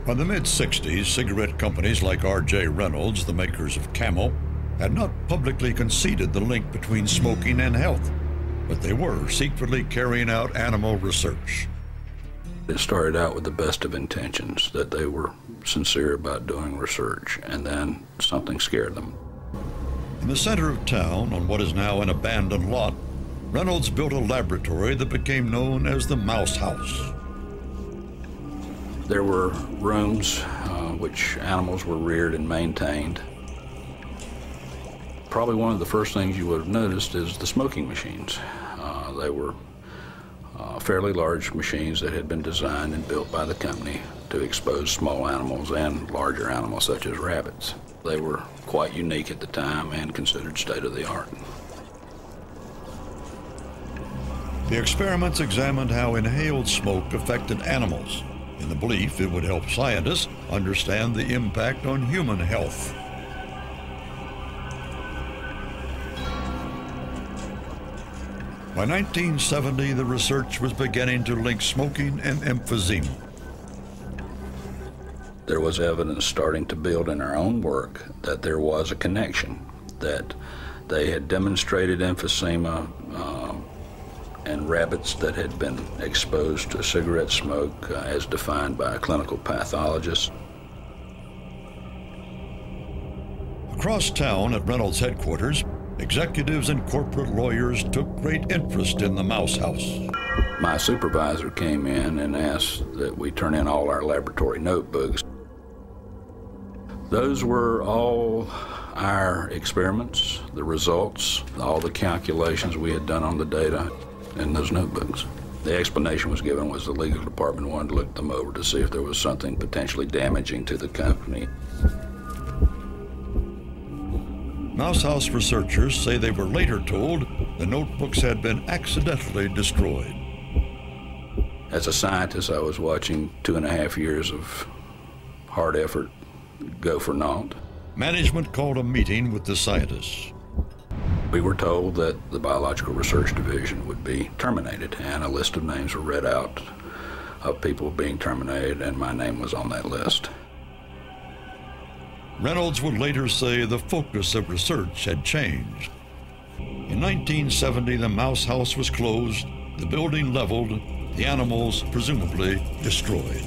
By the mid-60s, cigarette companies like R.J. Reynolds, the makers of Camel, had not publicly conceded the link between smoking and health, but they were secretly carrying out animal research. It started out with the best of intentions, that they were sincere about doing research, and then something scared them. In the center of town, on what is now an abandoned lot, Reynolds built a laboratory that became known as the Mouse House. There were rooms which animals were reared and maintained. Probably one of the first things you would have noticed is the smoking machines. They were fairly large machines that had been designed and built by the company to expose small animals and larger animals such as rabbits. They were quite unique at the time and considered state-of-the-art. The experiments examined how inhaled smoke affected animals, in the belief it would help scientists understand the impact on human health. By 1970, the research was beginning to link smoking and emphysema. There was evidence starting to build in our own work that there was a connection, that they had demonstrated emphysema and rabbits that had been exposed to cigarette smoke as defined by a clinical pathologist. Across town at Reynolds headquarters, executives and corporate lawyers took great interest in the Mouse House. My supervisor came in and asked that we turn in all our laboratory notebooks. Those were all our experiments, the results, all the calculations we had done on the data in those notebooks. The explanation was given was the legal department wanted to look them over to see if there was something potentially damaging to the company. Mouse House researchers say they were later told the notebooks had been accidentally destroyed. As a scientist, I was watching 2.5 years of hard effort go for naught. Management called a meeting with the scientists. We were told that the Biological Research Division would be terminated, and a list of names were read out of people being terminated, and my name was on that list. Reynolds would later say the focus of research had changed. In 1970, the Mouse House was closed, the building leveled, the animals presumably destroyed.